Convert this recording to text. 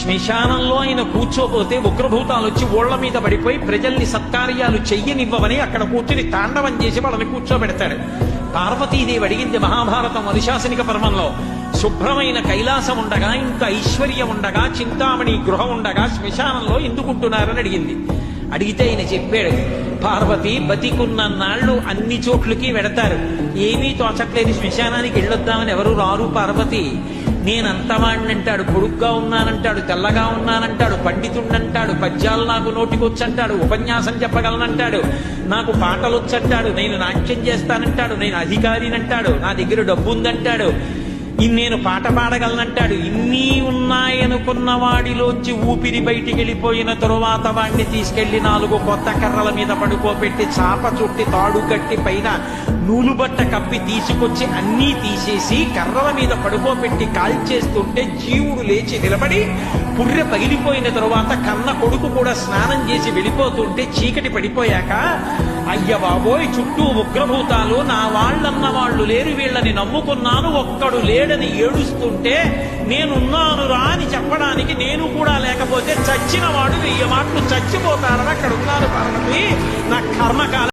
శ్మశానంలో ఆయన కూర్చోపోతే ఉగ్రభూతాలు వచ్చి ఓళ్ల మీద పడిపోయి ప్రజల్ని సత్కార్యాలు చెయ్యనివ్వవని అక్కడ కూర్చుని తాండవం చేసి వాళ్ళని కూర్చోబెడతాడు. పార్వతీదేవి అడిగింది మహాభారతం అనుశాసనిక పర్వంలో, శుభ్రమైన కైలాసం ఉండగా, ఇంత ఐశ్వర్యం ఉండగా, చింతామణి గృహం ఉండగా శ్మశానంలో ఎందుకుంటున్నారని అడిగింది. అడిగితే ఆయన చెప్పాడు, పార్వతి బతికున్న నాళ్ళు అన్ని చోట్లకి వెడతారు, ఏమీ తోచట్లేదు, శ్మశానానికి వెళ్ళొద్దామని ఎవరు రారు పార్వతి. నేనంతవాణ్ణంటాడు, పొడుగ్గా ఉన్నానంటాడు, తెల్లగా ఉన్నానంటాడు, పండితుణ్ణంటాడు, పద్యాలు నాకు నోటికొచ్చంటాడు, ఉపన్యాసం చెప్పగలనంటాడు, నాకు పాటలొచ్చంటాడు, నేను నాట్యం చేస్తానంటాడు, నేను అధికారినంటాడు, నా దగ్గర డబ్బు ఉందంటాడు, నేను పాట పాడగలనంటాడు. ఇన్ని ఉన్నాయనుకున్న వాడిలోంచి ఊపిరి బయటికి వెళ్ళిపోయిన తరువాత వాడిని తీసుకెళ్లి 4 కొత్త కర్రల మీద పడుకోబెట్టి చాప చుట్టి తాడు కట్టి పైన నూలుబట్ట కప్పి తీసుకొచ్చి అన్నీ తీసేసి కర్రల మీద పడుకోబెట్టి కాల్చేస్తుంటే జీవుడు లేచి నిలబడి పుర్రె పగిలిపోయిన తరువాత కన్న కొడుకు కూడా స్నానం చేసి వెళ్ళిపోతుంటే చీకటి పడిపోయాక, అయ్య బాబోయ్ చుట్టూ ఉగ్రభూతాలు, నా వాళ్ళన్న వాళ్ళు లేరు, వీళ్ళని నమ్ముకున్నాను, ఒక్కడు లేడని ఏడుస్తుంటే నేనున్నాను రా అని చెప్పడానికి నేను కూడా లేకపోతే చచ్చిన వాడు 1000 మాటలు చచ్చిపోతారని అక్కడ ఉన్నారు పార్వతి. నా కర్మకాల